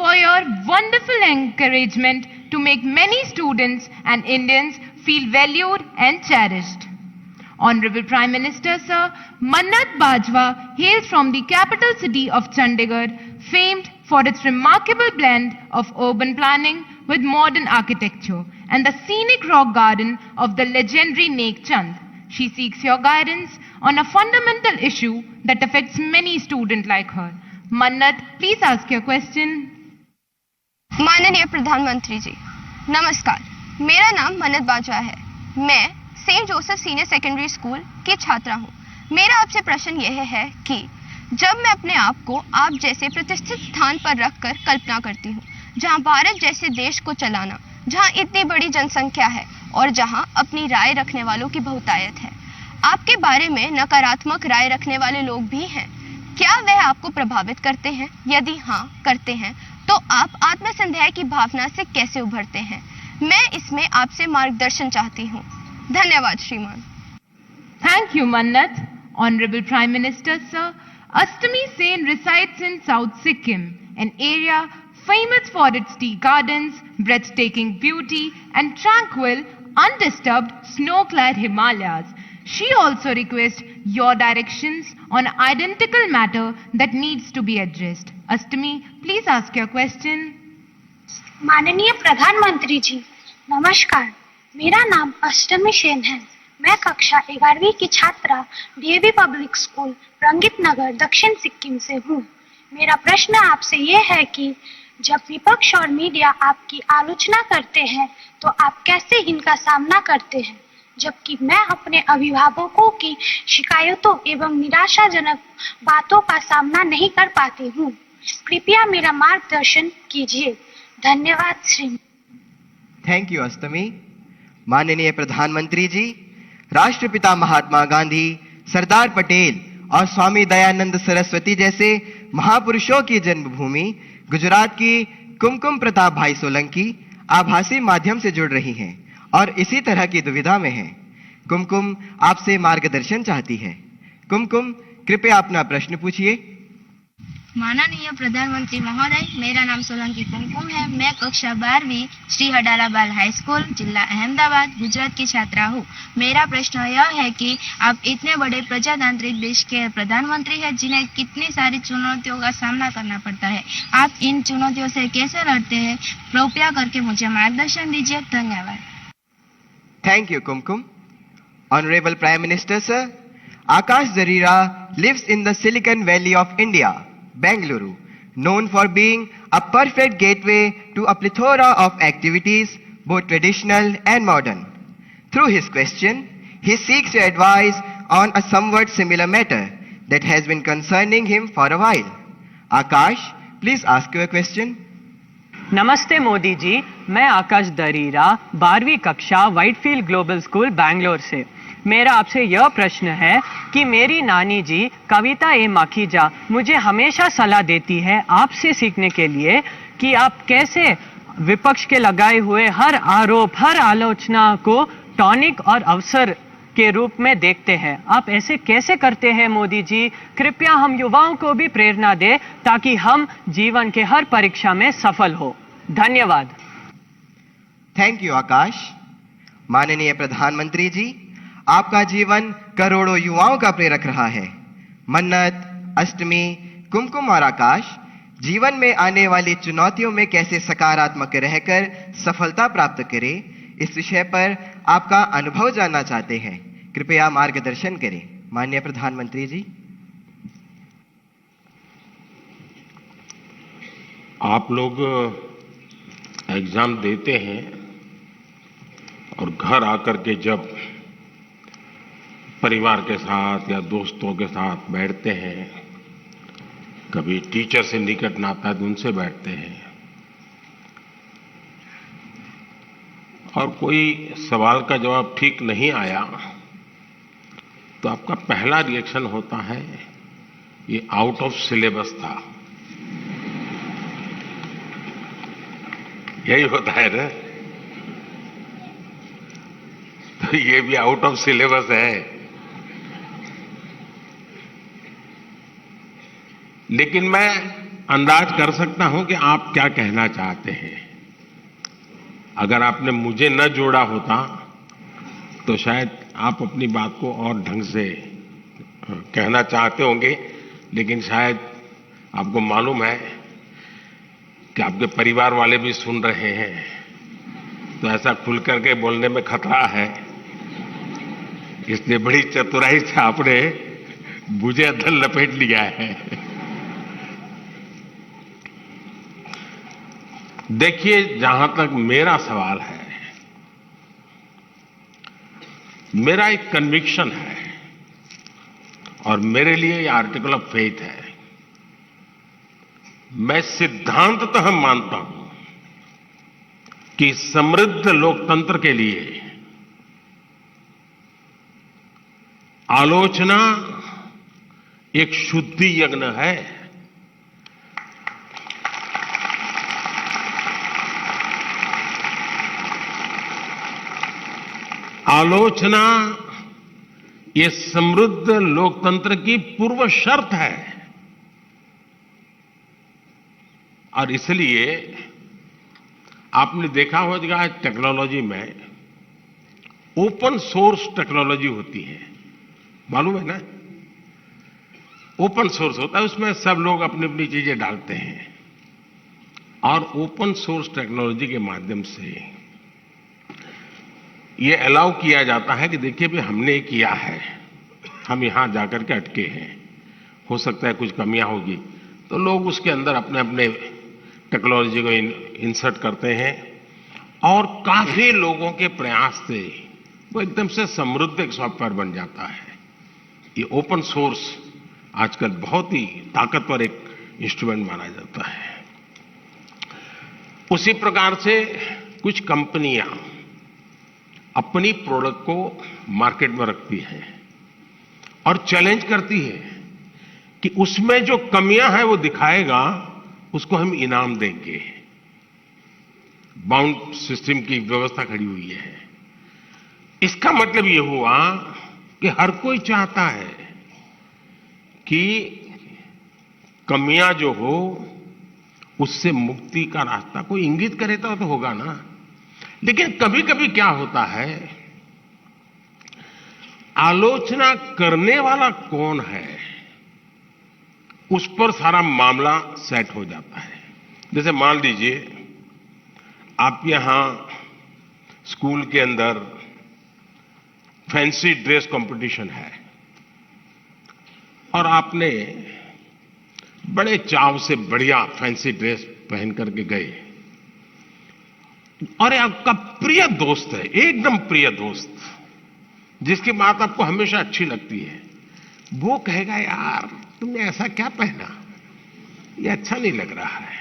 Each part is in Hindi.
for your wonderful encouragement to make many students and Indians feel valued and cherished. Honorable Prime Minister Sir, Mannat Bajwa hails from the capital city of Chandigarh, famed for its remarkable blend of urban planning with modern architecture and the scenic rock garden of the legendary Nek Chand. She seeks your guidance on a fundamental issue that affects many students like her. Mannat, please ask your question. माननीय प्रधानमंत्री जी, नमस्कार। मेरा नाम मन्नत बाजवा है। मैं saint Joseph senior secondary school की छात्रा हूँ। मेरा आपसे प्रश्न यह है कि जब मैं अपने आप को आप जैसे प्रतिष्ठित स्थान पर रखकर कल्पना करती हूँ, जहाँ भारत जैसे देश को चलाना, जहाँ इतनी बड़ी जनसंख्या है और जहाँ अपनी राय रखने वालों की बहुतायत है, आपके बारे में नकारात्मक राय रखने वाले लोग भी हैं। क्या वह आपको प्रभावित करते हैं? यदि हाँ करते हैं तो आप आत्मसंदेह की भावना से कैसे उभरते हैं? मैं इसमें आपसे मार्गदर्शन चाहती हूँ। धन्यवाद श्रीमान। Thank you, Mannat. Honorable Prime Minister Sir, Astami Sen resides in South Sikkim, an area famous for its tea gardens, breathtaking beauty, and tranquil, undisturbed, snow-clad Himalayas. She also requests your directions on an identical matter that needs to be addressed. Astami, please ask your question. माननीय प्रधानमंत्री जी, नमस्कार। मेरा नाम अष्टमी सेन है। मैं कक्षा 11वीं की छात्रा डीएवी पब्लिक स्कूल रंगित नगर दक्षिण सिक्किम से हूँ। मेरा प्रश्न आपसे ये है कि जब विपक्ष और मीडिया आपकी आलोचना करते हैं तो आप कैसे इनका सामना करते हैं, जबकि मैं अपने अभिभावकों की शिकायतों एवं निराशाजनक बातों का सामना नहीं कर पाती हूँ। कृपया मेरा मार्गदर्शन कीजिए। धन्यवाद श्री। थैंक यू अष्टमी। माननीय प्रधानमंत्री जी, राष्ट्रपिता महात्मा गांधी, सरदार पटेल और स्वामी दयानंद सरस्वती जैसे महापुरुषों की जन्मभूमि गुजरात की कुमकुम प्रताप भाई सोलंकी आभासी माध्यम से जुड़ रही हैं और इसी तरह की दुविधा में हैं। कुमकुम आपसे मार्गदर्शन चाहती है। कुमकुम, कृपया अपना प्रश्न पूछिए। माननीय प्रधानमंत्री महोदय, मेरा नाम सोलंकी कुमकुम है। मैं कक्षा 12वीं श्री हडाला बाल हाई स्कूल, जिला अहमदाबाद, गुजरात की छात्रा हूँ। मेरा प्रश्न यह है कि आप इतने बड़े प्रजातांत्रिक देश के प्रधानमंत्री हैं, जिन्हें कितनी सारी चुनौतियों का सामना करना पड़ता है। आप इन चुनौतियों से कैसे लड़ते हैं? कृपया करके मुझे मार्गदर्शन दीजिए। धन्यवाद। Thank you Kumkum. Honourable prime minister sir, Akash Zarira lives in the Silicon Valley of India, Bengaluru, known for being a perfect gateway to a plethora of activities, both traditional and modern. Through his question, he seeks your advice on a somewhat similar matter that has been concerning him for a while. Akash, please ask your question. नमस्ते मोदी जी, मैं आकाश दरीरा 12वीं कक्षा व्हाइटफील्ड ग्लोबल स्कूल बैंगलोर से। मेरा आपसे यह प्रश्न है कि मेरी नानी जी कविता ए माखीजा मुझे हमेशा सलाह देती है आपसे सीखने के लिए कि आप कैसे विपक्ष के लगाए हुए हर आरोप, हर आलोचना को टॉनिक और अवसर के रूप में देखते हैं। आप ऐसे कैसे करते हैं मोदी जी? कृपया हम युवाओं को भी प्रेरणा दें ताकि हम जीवन के हर परीक्षा में सफल हो। धन्यवाद। थैंक यू आकाश। माननीय प्रधानमंत्री जी, आपका जीवन करोड़ों युवाओं का प्रेरक रहा है। मन्नत, अष्टमी, कुमकुम और आकाश जीवन में आने वाली चुनौतियों में कैसे सकारात्मक रहकर सफलता प्राप्त करें, इस विषय पर आपका अनुभव जानना चाहते हैं। कृपया मार्गदर्शन करें। माननीय प्रधानमंत्री जी। आप लोग एग्जाम देते हैं और घर आकर के जब परिवार के साथ या दोस्तों के साथ बैठते हैं, कभी टीचर से निकट नाता है तो उनसे बैठते हैं और कोई सवाल का जवाब ठीक नहीं आया तो आपका पहला रिएक्शन होता है ये आउट ऑफ सिलेबस था। यही होता है ना? तो ये भी आउट ऑफ सिलेबस है। लेकिन मैं अंदाज कर सकता हूं कि आप क्या कहना चाहते हैं। अगर आपने मुझे न जोड़ा होता तो शायद आप अपनी बात को और ढंग से कहना चाहते होंगे, लेकिन शायद आपको मालूम है कि आपके परिवार वाले भी सुन रहे हैं, तो ऐसा खुल करके बोलने में खतरा है। इसलिए बड़ी चतुराई से आपने मुझे अंदर लपेट लिया है। देखिए, जहां तक मेरा सवाल है, मेरा एक कन्विक्शन है और मेरे लिए ये आर्टिकल ऑफ फेथ है। मैं सिद्धांततः मानता हूं कि समृद्ध लोकतंत्र के लिए आलोचना एक शुद्धि यज्ञ है। आलोचना ये समृद्ध लोकतंत्र की पूर्व शर्त है और इसलिए आपने देखा होगा टेक्नोलॉजी में ओपन सोर्स टेक्नोलॉजी होती है, मालूम है ना? ओपन सोर्स होता है, उसमें सब लोग अपनी अपनी चीजें डालते हैं और ओपन सोर्स टेक्नोलॉजी के माध्यम से ये अलाउ किया जाता है कि देखिए भी हमने किया है, हम यहां जाकर के अटके हैं, हो सकता है कुछ कमियां होगी, तो लोग उसके अंदर अपने अपने टेक्नोलॉजी को इंसर्ट करते हैं और काफी लोगों के प्रयास से वो एकदम से समृद्ध एक सॉफ्टवेयर बन जाता है। ये ओपन सोर्स आजकल बहुत ही ताकतवर एक इंस्ट्रूमेंट माना जाता है। उसी प्रकार से कुछ कंपनियां अपनी प्रोडक्ट को मार्केट में रखती हैं और चैलेंज करती है कि उसमें जो कमियां हैं वो दिखाएगा, उसको हम इनाम देंगे। बाउंड सिस्टम की व्यवस्था खड़ी हुई है। इसका मतलब ये हुआ कि हर कोई चाहता है कि कमियां जो हो उससे मुक्ति का रास्ता कोई इंगित करे तो होगा ना। लेकिन कभी कभी क्या होता है, आलोचना करने वाला कौन है उस पर सारा मामला सेट हो जाता है। जैसे मान लीजिए आप यहां स्कूल के अंदर फैंसी ड्रेस कंपटीशन है और आपने बड़े चाव से बढ़िया फैंसी ड्रेस पहन करके गए और आपका प्रिय दोस्त है, एकदम प्रिय दोस्त, जिसकी बात आपको हमेशा अच्छी लगती है, वो कहेगा यार तुमने ऐसा क्या पहना, ये अच्छा नहीं लग रहा है।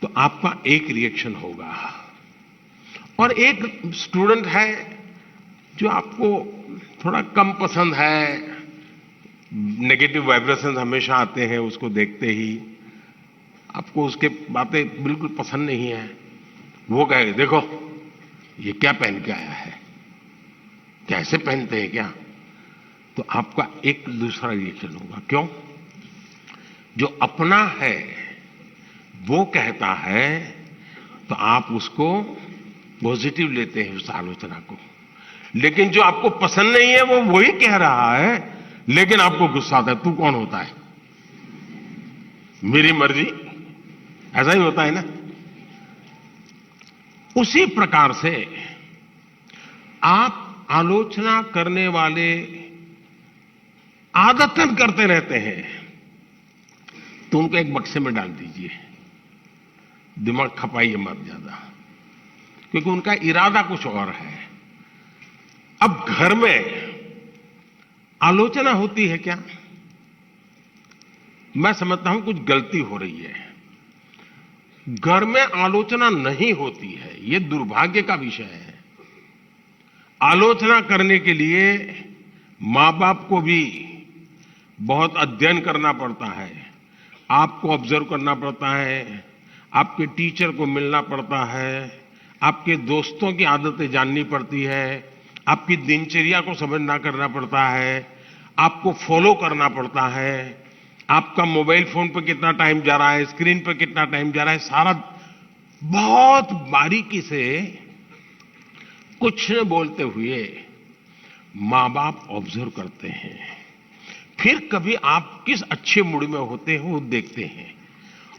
तो आपका एक रिएक्शन होगा। और एक स्टूडेंट है जो आपको थोड़ा कम पसंद है, नेगेटिव वाइब्रेशंस हमेशा आते हैं उसको देखते ही, आपको उसके बातें बिल्कुल पसंद नहीं है। वो कहेगा देखो ये क्या पहन के आया है, कैसे पहनते हैं क्या। तो आपका एक दूसरा रिएक्शन होगा। क्यों? जो अपना है वो कहता है तो आप उसको पॉजिटिव लेते हैं उस आलोचना को, लेकिन जो आपको पसंद नहीं है वो वही कह रहा है, लेकिन आपको गुस्सा आता है। तू कौन होता है, मेरी मर्जी, ऐसा ही होता है ना। उसी प्रकार से आप आलोचना करने वाले आदतन करते रहते हैं तो उनको एक बक्से में डाल दीजिए, दिमाग खपाइए मत ज्यादा, क्योंकि उनका इरादा कुछ और है। अब घर में आलोचना होती है क्या? मैं समझता हूं कुछ गलती हो रही है। घर में आलोचना नहीं होती है, यह दुर्भाग्य का विषय है। आलोचना करने के लिए मां बाप को भी बहुत अध्ययन करना पड़ता है, आपको ऑब्जर्व करना पड़ता है, आपके टीचर को मिलना पड़ता है, आपके दोस्तों की आदतें जाननी पड़ती है, आपकी दिनचर्या को समझना करना पड़ता है, आपको फॉलो करना पड़ता है, आपका मोबाइल फोन पे कितना टाइम जा रहा है, स्क्रीन पे कितना टाइम जा रहा है, सारा बहुत बारीकी से कुछ न बोलते हुए माँ बाप ऑब्जर्व करते हैं। फिर कभी आप किस अच्छे मूड में होते हैं वो देखते हैं,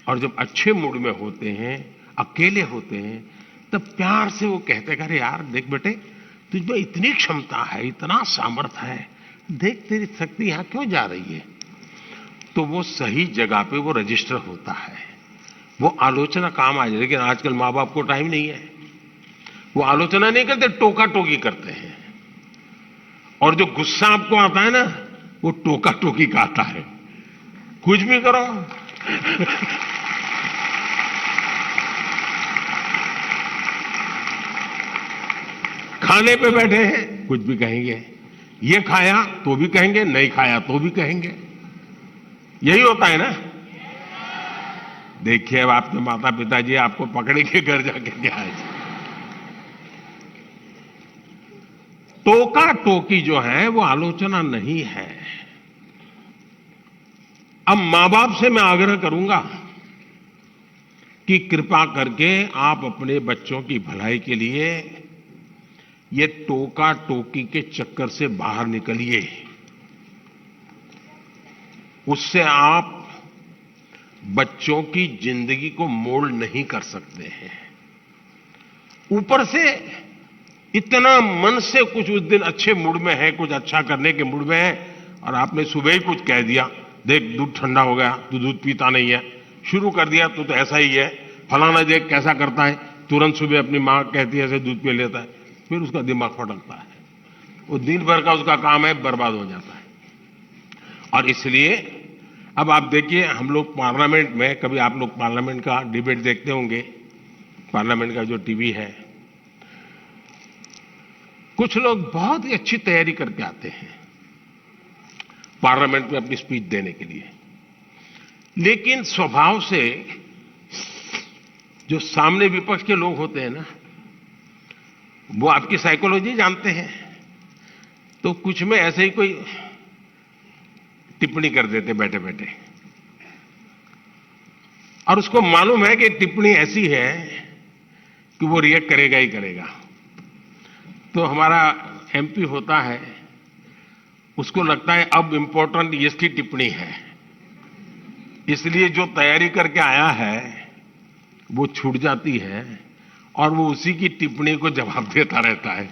और जब अच्छे मूड में होते हैं, अकेले होते हैं, तब प्यार से वो कहते हैं, अरे यार देख बेटे, तुझ में इतनी क्षमता है, इतना सामर्थ्य है, देख तेरी शक्ति यहां क्यों जा रही है। तो वो सही जगह पे वो रजिस्टर होता है, वो आलोचना काम आ जाए। लेकिन आजकल माँ बाप को टाइम नहीं है, वो आलोचना नहीं करते, टोका टोकी करते हैं। और जो गुस्सा आपको आता है ना, वो टोका टोकी का आता है। कुछ भी करो खाने पे बैठे हैं, कुछ भी कहेंगे, ये खाया तो भी कहेंगे, नहीं खाया तो भी कहेंगे। यही होता है ना। देखिए अब आपके माता पिताजी आपको पकड़ेंगे घर जाके क्या है। टोका टोकी जो है वो आलोचना नहीं है। अब मां बाप से मैं आग्रह करूंगा कि कृपा करके आप अपने बच्चों की भलाई के लिए ये टोका टोकी के चक्कर से बाहर निकलिए। उससे आप बच्चों की जिंदगी को मोल्ड नहीं कर सकते हैं। ऊपर से इतना मन से कुछ उस दिन अच्छे मूड में है, कुछ अच्छा करने के मूड में है, और आपने सुबह ही कुछ कह दिया, देख दूध ठंडा हो गया, तू दूध पीता नहीं है, शुरू कर दिया तो ऐसा ही है, फलाना देख कैसा करता है, तुरंत सुबह अपनी मां कहती है ऐसे दूध पी लेता है, फिर उसका दिमाग फटकता है, वो दिन भर का उसका काम है, बर्बाद हो जाता है। और इसलिए अब आप देखिए, हम लोग पार्लियामेंट में, कभी आप लोग पार्लियामेंट का डिबेट देखते होंगे, पार्लियामेंट का जो टीवी है, कुछ लोग बहुत ही अच्छी तैयारी करके आते हैं पार्लियामेंट में अपनी स्पीच देने के लिए। लेकिन स्वभाव से जो सामने विपक्ष के लोग होते हैं ना, वो आपकी साइकोलॉजी जानते हैं, तो कुछ में ऐसे ही कोई टिप्पणी कर देते बैठे बैठे, और उसको मालूम है कि टिप्पणी ऐसी है कि वो रिएक्ट करेगा ही करेगा। तो हमारा एमपी होता है, उसको लगता है अब इंपॉर्टेंट इसकी टिप्पणी है, इसलिए जो तैयारी करके आया है वो छूट जाती है और वो उसी की टिप्पणी को जवाब देता रहता है।